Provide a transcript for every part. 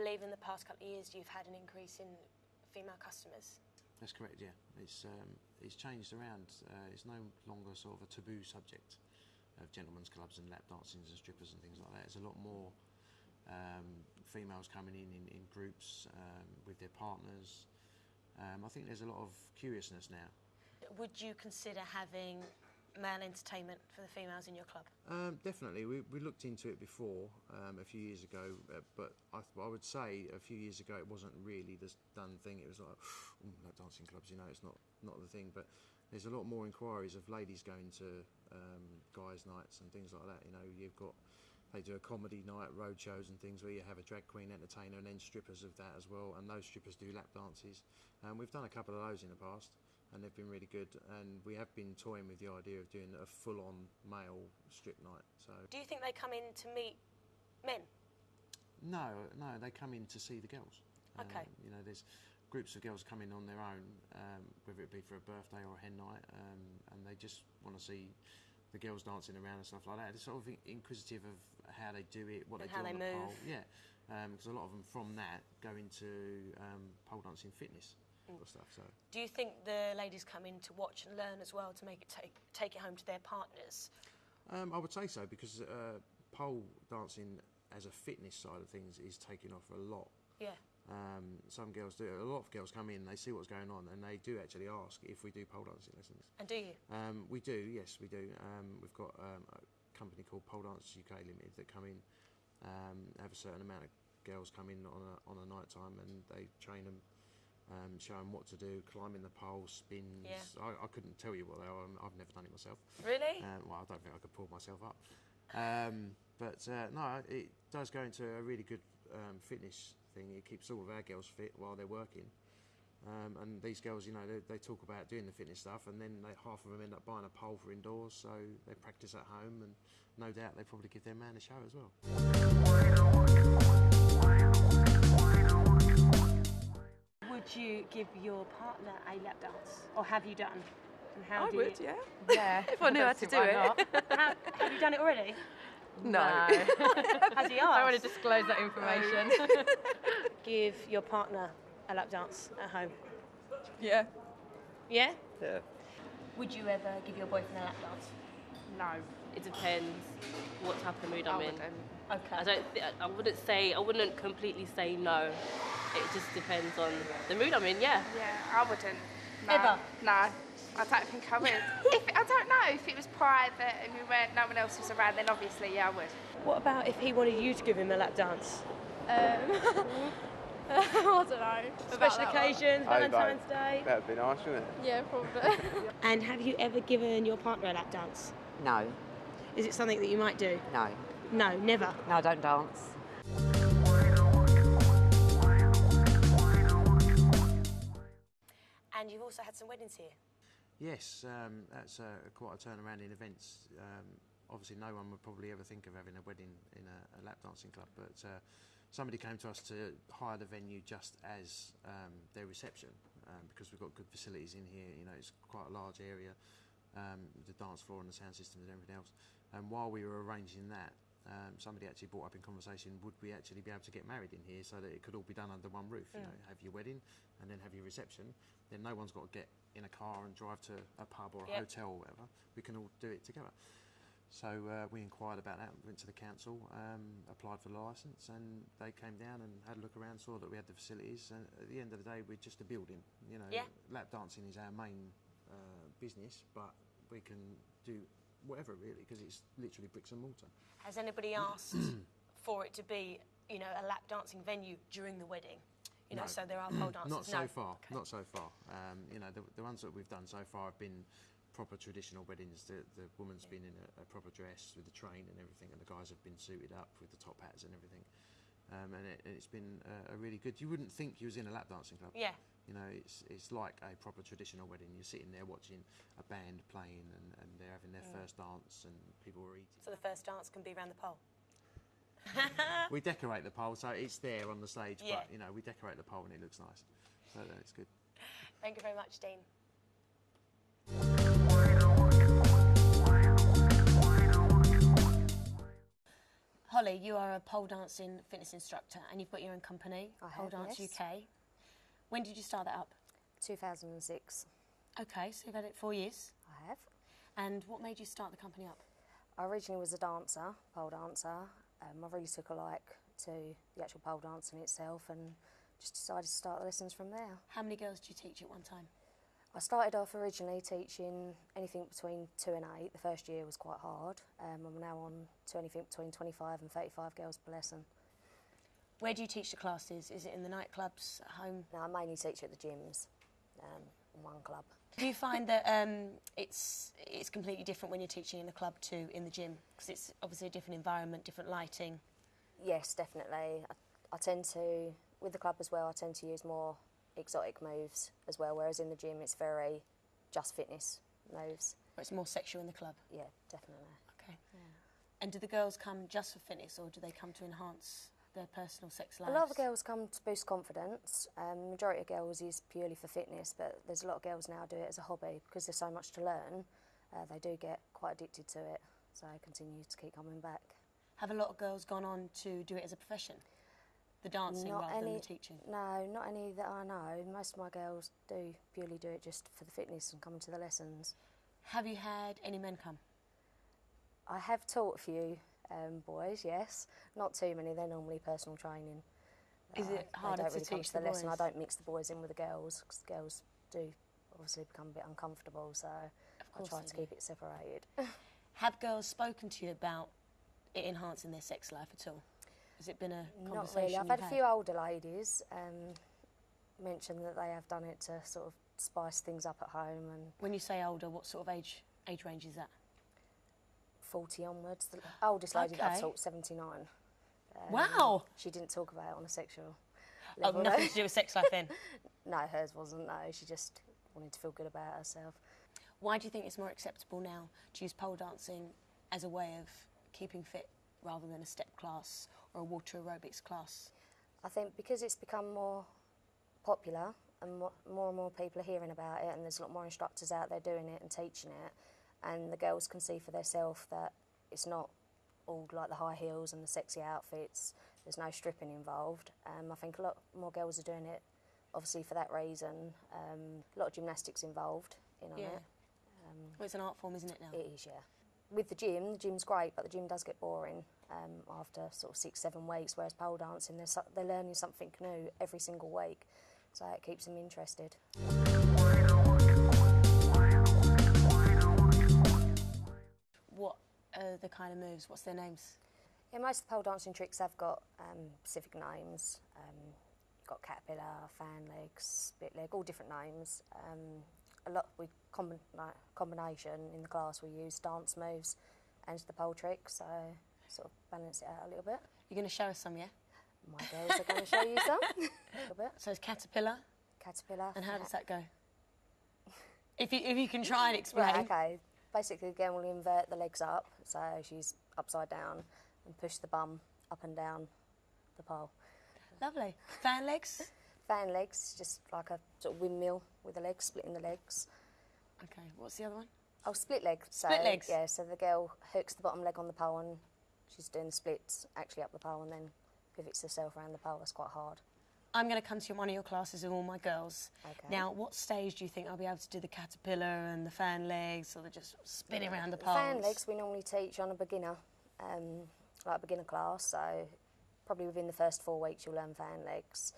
believe in the past couple of years you've had an increase in female customers. That's correct, yeah. It's changed around. It's no longer sort of a taboo subject of gentlemen's clubs and lap dancings and strippers and things like that. There's a lot more females coming in groups with their partners. I think there's a lot of curiousness now. Would you consider having male entertainment for the females in your club? Definitely. We looked into it before a few years ago, but I would say a few years ago it wasn't really the done thing. It was like, lap dancing clubs, you know, it's not the thing. But there's a lot more inquiries of ladies going to guys' nights and things like that. You know, they do a comedy night, road shows and things where you have a drag queen entertainer and then strippers of that as well, and those strippers do lap dances. We've done a couple of those in the past and they've been really good, and we have been toying with the idea of doing a full-on male strip night. So, do you think they come in to meet men? No, they come in to see the girls. Okay. You know, there's groups of girls come in on their own, whether it be for a birthday or a hen night, and they just want to see the girls dancing around and stuff like that. It's sort of inquisitive of how they do it, what and they do how on they the move. pole. Yeah, because a lot of them from that go into pole dancing fitness sort of stuff. So, do you think the ladies come in to watch and learn as well to make it take it home to their partners? I would say so, because pole dancing as a fitness side of things is taking off a lot. Yeah. Some girls do. A lot of girls come in, they see what's going on, and they do actually ask if we do pole dancing lessons. And do you? We do, yes, we do. We've got a company called Pole Dancers UK Limited that come in, have a certain amount of girls come in on a night time, and they train them, show them what to do, climbing the pole, spins. Yeah. I couldn't tell you what they are. I've never done it myself. Really? Well, I don't think I could pull myself up. But no, it does go into a really good fitness thing. It keeps all of our girls fit while they're working. And these girls, you know, they talk about doing the fitness stuff, and then half of them end up buying a pole for indoors, so they practice at home, and no doubt they probably give their man a show as well. Would you give your partner a lap dance, or have you done? And how I do would, you... yeah. If I knew how to do it. Have you done it already? No. Has he asked? I don't want to disclose that information. Give your partner a lap dance at home. Yeah. Yeah? Yeah. Would you ever give your boyfriend a lap dance? No. It depends what type of mood I'm in. Okay. I wouldn't completely say no. It just depends on the mood I'm in, yeah. Yeah, I wouldn't. No. Ever? No, I don't think I would. I don't know, if it was private and no one else was around, then obviously, yeah, I would. What about if he wanted you to give him a lap dance? I don't know. Special occasions, Valentine's Day? That would be nice, wouldn't it? Yeah, probably. And have you ever given your partner a lap dance? No. Is it something that you might do? No. No, never? No, I don't dance. And you've also had some weddings here? Yes, that's quite a turnaround in events. Obviously no one would probably ever think of having a wedding in a lap dancing club, but somebody came to us to hire the venue just as their reception, because we've got good facilities in here. You know, it's quite a large area, the dance floor and the sound systems and everything else. And while we were arranging that, somebody actually brought up in conversation, would we actually be able to get married in here so that it could all be done under one roof? You know, have your wedding and then have your reception. Then no one's got to get in a car and drive to a pub or a hotel or whatever. We can all do it together. So we inquired about that, went to the council, applied for the licence, and they came down and had a look around, saw that we had the facilities, and at the end of the day we're just a building. You know, lap dancing is our main business, but we can do whatever really, because it's literally bricks and mortar. Has anybody asked for it to be, you know, a lap dancing venue during the wedding? You know, so there are pole dancers. Not so far. Okay. Not so far. You know, the ones that we've done so far have been proper traditional weddings. The woman's been in a proper dress with the train and everything, and the guys have been suited up with the top hats and everything. And it's been a really good. You wouldn't think you was in a lap dancing club. Yeah. You know, it's like a proper traditional wedding. You're sitting there watching a band playing, and they're having their first dance, and people are eating. So the first dance can be around the pole? We decorate the pole, so it's there on the stage, Yeah. but, you know, we decorate the pole and it looks nice. So it's good. Thank you very much, Dean. Holly, Charlie, you are a pole dancing fitness instructor and you've got your own company, I Pole have, Dance yes. UK. When did you start that up? 2006. Okay, so you've had it 4 years. I have. And what made you start the company up? I originally was a dancer, pole dancer. I really took a like to the actual pole dancing itself and just decided to start the lessons from there. How many girls do you teach at one time? I started off originally teaching anything between 2 and 8. The first year was quite hard. I'm now on to anything between 25 and 35 girls per lesson. Where do you teach the classes? Is it in the nightclubs, at home? Now I mainly teach at the gyms, in one club. Do you find that it's completely different when you're teaching in the club to in the gym? Because it's obviously a different environment, different lighting. Yes, definitely. I tend to, with the club as well, I tend to use more exotic moves as well, whereas in the gym it's very just fitness moves. Or it's more sexual in the club? Yeah, definitely. Okay. Yeah. And do the girls come just for fitness or do they come to enhance their personal sex lives? A lot of the girls come to boost confidence. The majority of girls is purely for fitness, but there's a lot of girls now do it as a hobby because there's so much to learn. They do get quite addicted to it, so I continue to keep coming back. Have a lot of girls gone on to do it as a profession? The dancing rather than the teaching? No, not any that I know. Most of my girls do purely do it just for the fitness and coming to the lessons. Have you had any men come? I have taught a few boys, yes. Not too many, they're normally personal training. Is it harder they don't to really come teach to the the lesson. I boys? don't mix the boys in with the girls because the girls do obviously become a bit uncomfortable, so I try to keep it separated. Have girls spoken to you about it enhancing their sex life at all? Has it been a conversation? Not really. I've had a few older ladies mention that they have done it to sort of spice things up at home. And when you say older, what sort of age range is that? 40 onwards. The oldest lady that I've Okay. taught, 79. Wow! She didn't talk about it on a sexual Oh, level. nothing to do with sex life then? No, hers wasn't, no. She just wanted to feel good about herself. Why do you think it's more acceptable now to use pole dancing as a way of keeping fit rather than a step class or a water aerobics class? I think because it's become more popular and more and more people are hearing about it and there's a lot more instructors out there doing it and teaching it, and the girls can see for themselves that it's not all like the high heels and the sexy outfits, there's no stripping involved. I think a lot more girls are doing it obviously for that reason. A lot of gymnastics involved in on it. Well, it's an art form, isn't it now? It is, yeah. With the gym's great, but the gym does get boring after sort of 6-7 weeks, whereas pole dancing, they're learning something new every single week, so it keeps them interested. What are the kind of moves? What's their names? Yeah, most of the pole dancing tricks have got specific names. You've got caterpillar, fan legs, split leg, all different names. A lot with combination in the class, we use dance moves and the pole tricks, so sort of balance it out a little bit. You're going to show us some, yeah? My girls are going to show you some. A little bit. So it's caterpillar. Caterpillar. And how does that go? If you can try and explain. Right, okay. Basically, again, we'll invert the legs up, so she's upside down, and push the bum up and down the pole. Lovely. Fan legs? Fan legs, just like a sort of windmill with the legs, splitting the legs. Okay, what's the other one? Oh, split leg. So, Split legs? Yeah, so the girl hooks the bottom leg on the pole and she's doing the splits actually up the pole and then pivots herself around the pole. That's quite hard. I'm going to come to one of your classes with all my girls. Okay. Now, what stage do you think I'll be able to do the caterpillar and the fan legs, or they're just spinning around the The poles? fan legs we normally teach on a beginner, like a beginner class, so probably within the first 4 weeks you'll learn fan legs.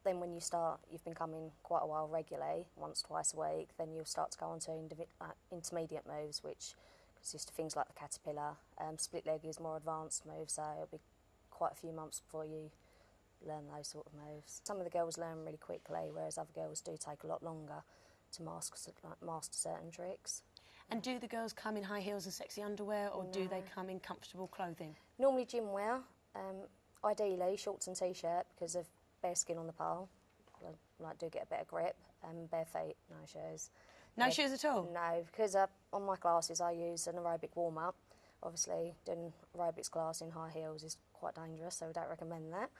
Then when you start, you've been coming quite a while regularly, once, twice a week, then you'll start to go on to intermediate moves, which consist of things like the caterpillar. Split leg is more advanced move, so it'll be quite a few months before you learn those sort of moves. Some of the girls learn really quickly, whereas other girls do take a lot longer to master certain tricks. And do the girls come in high heels and sexy underwear, or do they come in comfortable clothing? Normally gym wear, ideally shorts and t-shirt because of bare skin on the pole. I do get a better grip. Bare feet, no shoes. No shoes at all? No, because on my classes I use an aerobic warm-up. Obviously doing aerobics class in high heels is quite dangerous, so we don't recommend that.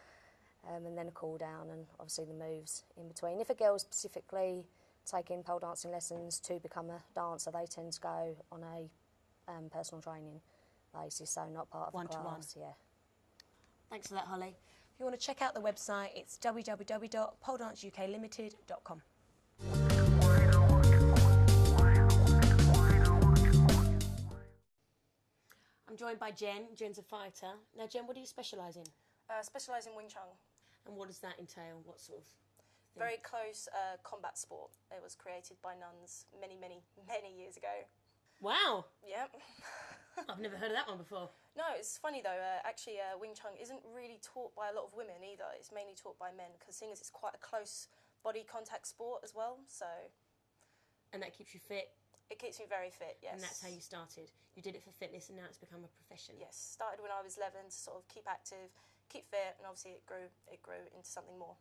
And then a cool down and obviously the moves in between. If a girl specifically taking pole dancing lessons to become a dancer, they tend to go on a personal training basis, so not part of the One-to-one. class. Yeah. Thanks for that, Holly. If you want to check out the website, it's www.poledanceUKLimited.com. I'm joined by Jen. Jen's a fighter. Now, Jen, what do you specialise in? Specialise in Wing Chun. And what does that entail? What sort of thing? Very close combat sport. It was created by nuns many, many, many years ago. Wow! Yep. I've never heard of that one before. No, it's funny though. Actually, Wing Chun isn't really taught by a lot of women either. It's mainly taught by men because seeing as it's quite a close body contact sport as well. So. And that keeps you fit. It keeps me very fit. Yes. And that's how you started. You did it for fitness, and now it's become a profession. Yes. Started when I was 11 to sort of keep active, keep fit, and obviously it grew into something more.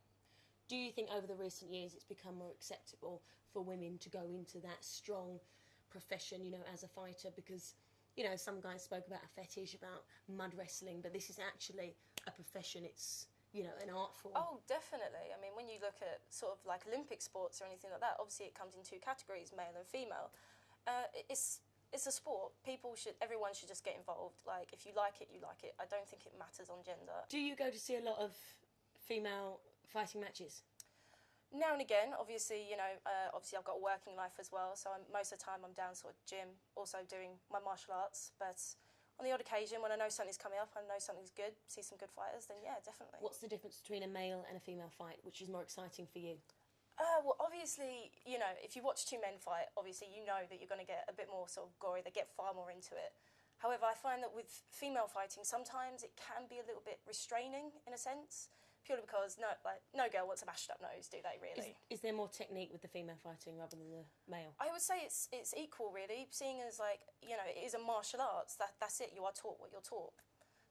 Do you think over the recent years it's become more acceptable for women to go into that strong profession, you know, as a fighter? Because, you know, some guys spoke about a fetish, about mud wrestling, but this is actually a profession. It's, you know, an art form. Oh, definitely. I mean, when you look at sort of like Olympic sports or anything like that, obviously it comes in two categories, male and female. It's a sport. Everyone should just get involved. Like, if you like it, you like it. I don't think it matters on gender. Do you go to see a lot of female fighting matches? Now and again, obviously, you know, obviously I've got a working life as well, so most of the time I'm down sort of gym, also doing my martial arts, but on the odd occasion when I know something's coming up, I know something's good, see some good fighters, then yeah, definitely. What's the difference between a male and a female fight? Which is more exciting for you? Well, obviously, you know, if you watch two men fight, obviously you know that you're going to get a bit more sort of gory, they get far more into it. However, I find that with female fighting, sometimes it can be a little bit restraining in a sense. Purely because no girl wants a mashed up nose, do they really? Is there more technique with the female fighting rather than the male? I would say it's equal really, seeing as like, you know, it is a martial arts, that's it, you are taught what you're taught.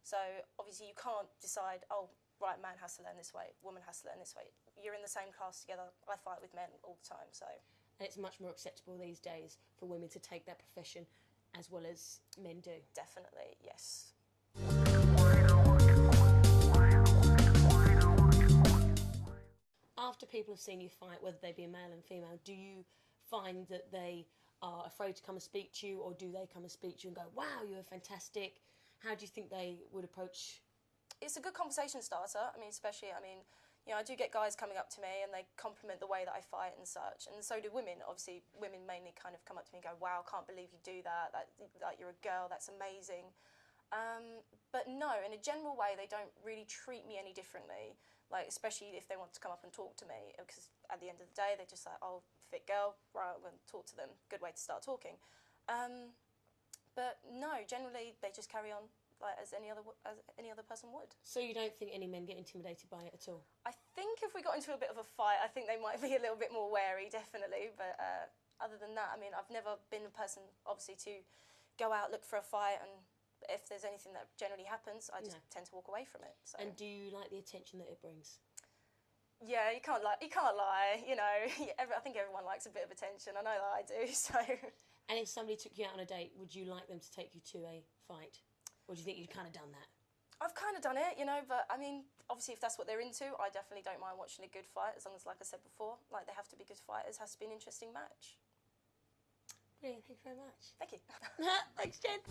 So obviously you can't decide, oh, right, man has to learn this way, woman has to learn this way. You're in the same class together, I fight with men all the time, so. And it's much more acceptable these days for women to take that profession as well as men do. Definitely, yes. After people have seen you fight, whether they be male and female, do you find that they are afraid to come and speak to you, or do they come and speak to you and go, wow, you were fantastic? How do you think they would approach? It's a good conversation starter. I mean, especially, you know, I do get guys coming up to me and they compliment the way that I fight and such, and so do women. Obviously, women mainly kind of come up to me and go, wow, I can't believe you do that, that you're a girl, that's amazing. But no, in a general way, they don't really treat me any differently. Like, especially if they want to come up and talk to me, because at the end of the day, they're just like, oh, fit girl, right, I'm going to talk to them. Good way to start talking. But no, generally, they just carry on like as any other person would. So you don't think any men get intimidated by it at all? I think if we got into a bit of a fight, I think they might be a little bit more wary, definitely. But other than that, I mean, I've never been a person, obviously, to go out, look for a fight, and if there's anything that generally happens, I just tend to walk away from it. So. And do you like the attention that it brings? Yeah, you can't lie. You know, I think everyone likes a bit of attention. I know that I do. So. And if somebody took you out on a date, would you like them to take you to a fight, or do you think you've kind of done that? I've kind of done it, you know, but I mean, obviously, if that's what they're into, I definitely don't mind watching a good fight, as long as, like I said before, like they have to be good fighters, has to be an interesting match. Brilliant, thank you very much. Thank you. Thanks, Jen.